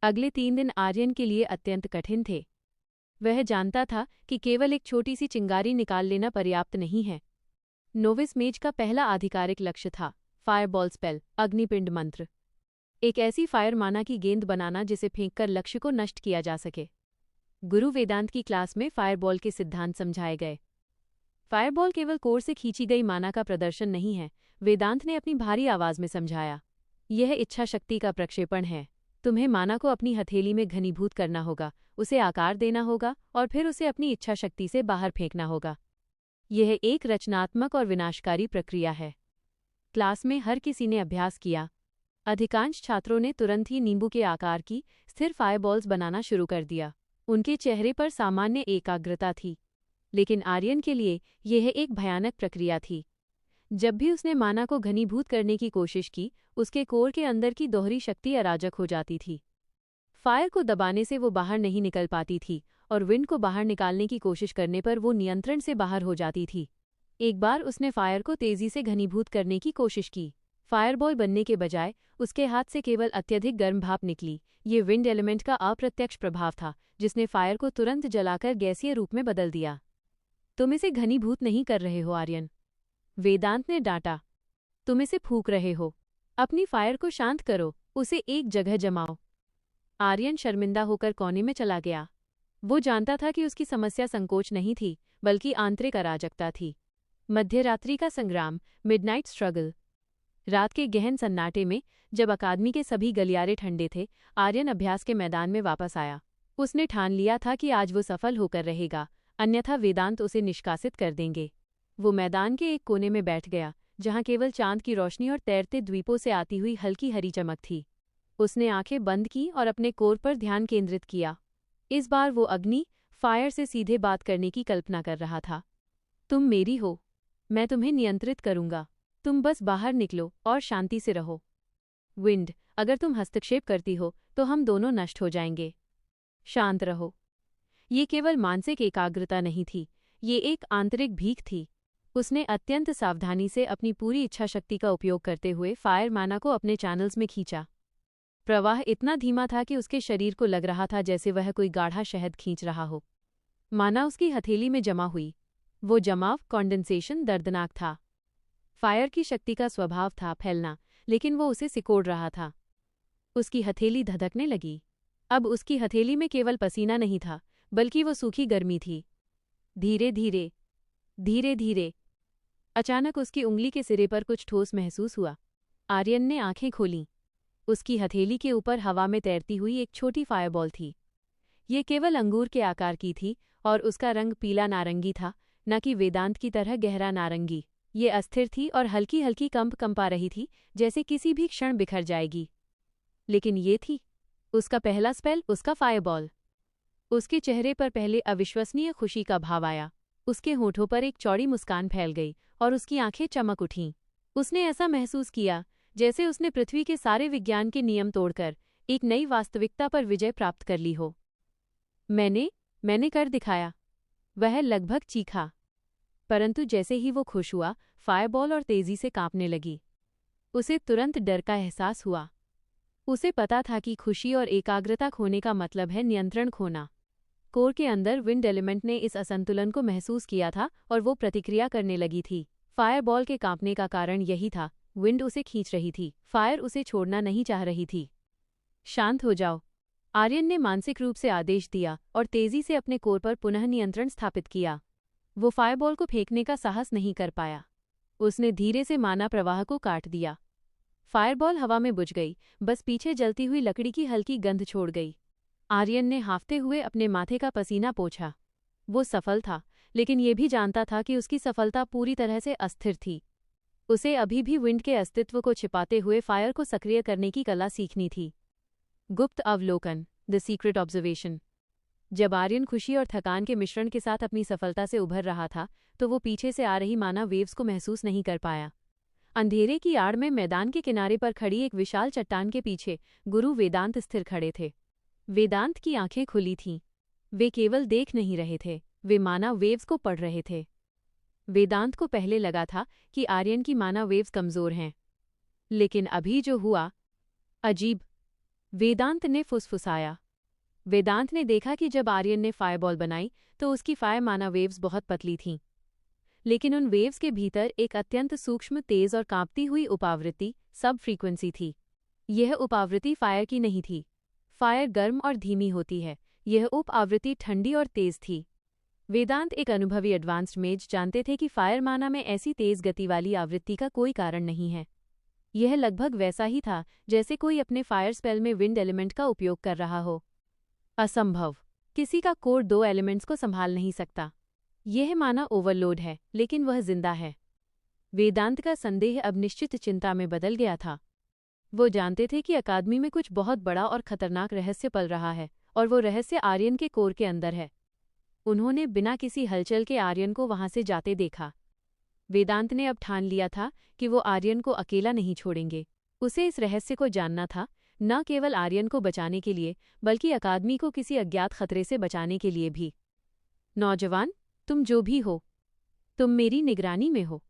अगले 3 दिन आर्यन के लिए अत्यंत कठिन थे। वह जानता था कि केवल एक छोटी सी चिंगारी निकाल लेना पर्याप्त नहीं है। नोविस मेज का पहला आधिकारिक लक्ष्य था फायरबॉल स्पेल, अग्निपिंड मंत्र। एक ऐसी फायर माना की गेंद बनाना जिसे फेंककर लक्ष्य को नष्ट किया जा सके। गुरु वेदांत की क्लास में फायरबॉल के सिद्धांत समझाए गए। फायरबॉल केवल कोर से खींची गई माना का प्रदर्शन नहीं है, वेदांत ने अपनी भारी आवाज में समझाया। यह इच्छा शक्ति का प्रक्षेपण है। तुम्हें माना को अपनी हथेली में घनीभूत करना होगा, उसे आकार देना होगा और फिर उसे अपनी इच्छा शक्ति से बाहर फेंकना होगा। यह एक रचनात्मक और विनाशकारी प्रक्रिया है। क्लास में हर किसी ने अभ्यास किया। अधिकांश छात्रों ने तुरंत ही नींबू के आकार की स्थिर फायरबॉल्स बनाना शुरू कर दिया। उनके चेहरे पर सामान्य एकाग्रता थी, लेकिन आर्यन के लिए यह एक भयानक प्रक्रिया थी। जब भी उसने माना को घनीभूत करने की कोशिश की, उसके कोर के अंदर की दोहरी शक्ति अराजक हो जाती थी। फायर को दबाने से वो बाहर नहीं निकल पाती थी और विंड को बाहर निकालने की कोशिश करने पर वो नियंत्रण से बाहर हो जाती थी। एक बार उसने फायर को तेजी से घनीभूत करने की कोशिश की। फायरबॉल बनने के बजाय उसके हाथ से केवल अत्यधिक गर्म भाप निकली। ये विंड एलिमेंट का अप्रत्यक्ष प्रभाव था, जिसने फायर को तुरंत जलाकर गैसीय रूप में बदल दिया। तुम इसे घनीभूत नहीं कर रहे हो आर्यन, वेदांत ने डांटा। तुम इसे फूंक रहे हो। अपनी फायर को शांत करो, उसे एक जगह जमाओ। आर्यन शर्मिंदा होकर कोने में चला गया। वो जानता था कि उसकी समस्या संकोच नहीं थी, बल्कि आंतरिक अराजकता थी। मध्यरात्रि का संग्राम, मिडनाइट स्ट्रगल। रात के गहन सन्नाटे में, जब अकादमी के सभी गलियारे ठंडे थे, आर्यन अभ्यास के मैदान में वापस आया। उसने ठान लिया था कि आज वो सफल होकर रहेगा, अन्यथा वेदांत उसे निष्कासित कर देंगे। वो मैदान के एक कोने में बैठ गया, जहां केवल चांद की रोशनी और तैरते द्वीपों से आती हुई हल्की हरी चमक थी। उसने आंखें बंद की और अपने कोर पर ध्यान केंद्रित किया। इस बार वो अग्नि, फायर से सीधे बात करने की कल्पना कर रहा था। तुम मेरी हो, मैं तुम्हें नियंत्रित करूंगा। तुम बस बाहर निकलो और शांति से रहो। विंड, अगर तुम हस्तक्षेप करती हो तो हम दोनों नष्ट हो जाएंगे। शांत रहो। ये केवल मानसिक एकाग्रता नहीं थी, ये एक आंतरिक भीख थी। उसने अत्यंत सावधानी से अपनी पूरी इच्छा शक्ति का उपयोग करते हुए फायर माना को अपने चैनल्स में खींचा। प्रवाह इतना धीमा था कि उसके शरीर को लग रहा था जैसे वह कोई गाढ़ा शहद खींच रहा हो। माना उसकी हथेली में जमा हुई। वो जमाव, कॉन्डेंसेशन, दर्दनाक था। फायर की शक्ति का स्वभाव था फैलना, लेकिन वो उसे सिकोड़ रहा था। उसकी हथेली धधकने लगी। अब उसकी हथेली में केवल पसीना नहीं था, बल्कि वो सूखी गर्मी थी। धीरे धीरे, धीरे धीरे, अचानक उसकी उंगली के सिरे पर कुछ ठोस महसूस हुआ। आर्यन ने आंखें खोलीं। उसकी हथेली के ऊपर हवा में तैरती हुई एक छोटी फायरबॉल थी। ये केवल अंगूर के आकार की थी और उसका रंग पीला नारंगी था, न कि वेदांत की तरह गहरा नारंगी। ये अस्थिर थी और हल्की हल्की कंपा रही थी, जैसे किसी भी क्षण बिखर जाएगी। लेकिन ये थी उसका पहला स्पेल, उसका फायरबॉल। उसके चेहरे पर पहले अविश्वसनीय खुशी का भाव आया। उसके होठों पर एक चौड़ी मुस्कान फैल गई और उसकी आंखें चमक उठीं। उसने ऐसा महसूस किया जैसे उसने पृथ्वी के सारे विज्ञान के नियम तोड़कर एक नई वास्तविकता पर विजय प्राप्त कर ली हो। मैंने कर दिखाया, वह लगभग चीखा। परंतु जैसे ही वो खुश हुआ, फायरबॉल और तेजी से कांपने लगी। उसे तुरंत डर का एहसास हुआ। उसे पता था कि खुशी और एकाग्रता खोने का मतलब है नियंत्रण खोना। कोर के अंदर विंड एलिमेंट ने इस असंतुलन को महसूस किया था और वो प्रतिक्रिया करने लगी थी। फायरबॉल के कांपने का कारण यही था, विंड उसे खींच रही थी, फायर उसे छोड़ना नहीं चाह रही थी। शांत हो जाओ, आर्यन ने मानसिक रूप से आदेश दिया और तेजी से अपने कोर पर पुनः नियंत्रण स्थापित किया। वो फायरबॉल को फेंकने का साहस नहीं कर पाया। उसने धीरे से माना प्रवाह को काट दिया। फायरबॉल हवा में बुझ गई, बस पीछे जलती हुई लकड़ी की हल्की गंध छोड़ गई। आर्यन ने हांफते हुए अपने माथे का पसीना पोंछा। वो सफल था, लेकिन ये भी जानता था कि उसकी सफलता पूरी तरह से अस्थिर थी। उसे अभी भी विंड के अस्तित्व को छिपाते हुए फायर को सक्रिय करने की कला सीखनी थी। गुप्त अवलोकन, द सीक्रेट ऑब्जर्वेशन। जब आर्यन खुशी और थकान के मिश्रण के साथ अपनी सफलता से उभर रहा था, तो वो पीछे से आ रही माना वेव्स को महसूस नहीं कर पाया। अंधेरे की आड़ में मैदान के किनारे पर खड़ी एक विशाल चट्टान के पीछे गुरु वेदांत स्थिर खड़े थे। वेदांत की आंखें खुली थीं। वे केवल देख नहीं रहे थे, वे माना वेव्स को पढ़ रहे थे। वेदांत को पहले लगा था कि आर्यन की माना वेव्स कमजोर हैं, लेकिन अभी जो हुआ, अजीब। वेदांत ने फुसफुसाया। वेदांत ने देखा कि जब आर्यन ने फायरबॉल बनाई तो उसकी फायर माना वेव्स बहुत पतली थीं, लेकिन उन वेव्स के भीतर एक अत्यंत सूक्ष्म, तेज और कांपती हुई उपावृत्ति, सब फ्रीक्वेंसी थी। यह उपावृत्ति फायर की नहीं थी। फायर गर्म और धीमी होती है, यह उप आवृत्ति ठंडी और तेज थी। वेदांत, एक अनुभवी एडवांस्ड मेज, जानते थे कि फायर माना में ऐसी तेज गति वाली आवृत्ति का कोई कारण नहीं है। यह लगभग वैसा ही था जैसे कोई अपने फायर स्पेल में विंड एलिमेंट का उपयोग कर रहा हो। असंभव। किसी का कोर 2 एलिमेंट्स को संभाल नहीं सकता। यह माना ओवरलोड है, लेकिन वह जिंदा है। वेदांत का संदेह अब निश्चित चिंता में बदल गया था। वो जानते थे कि अकादमी में कुछ बहुत बड़ा और खतरनाक रहस्य पल रहा है, और वो रहस्य आर्यन के कोर के अंदर है। उन्होंने बिना किसी हलचल के आर्यन को वहां से जाते देखा। वेदांत ने अब ठान लिया था कि वो आर्यन को अकेला नहीं छोड़ेंगे। उसे इस रहस्य को जानना था, न केवल आर्यन को बचाने के लिए, बल्कि अकादमी को किसी अज्ञात खतरे से बचाने के लिए भी। नौजवान, तुम जो भी हो, तुम मेरी निगरानी में हो।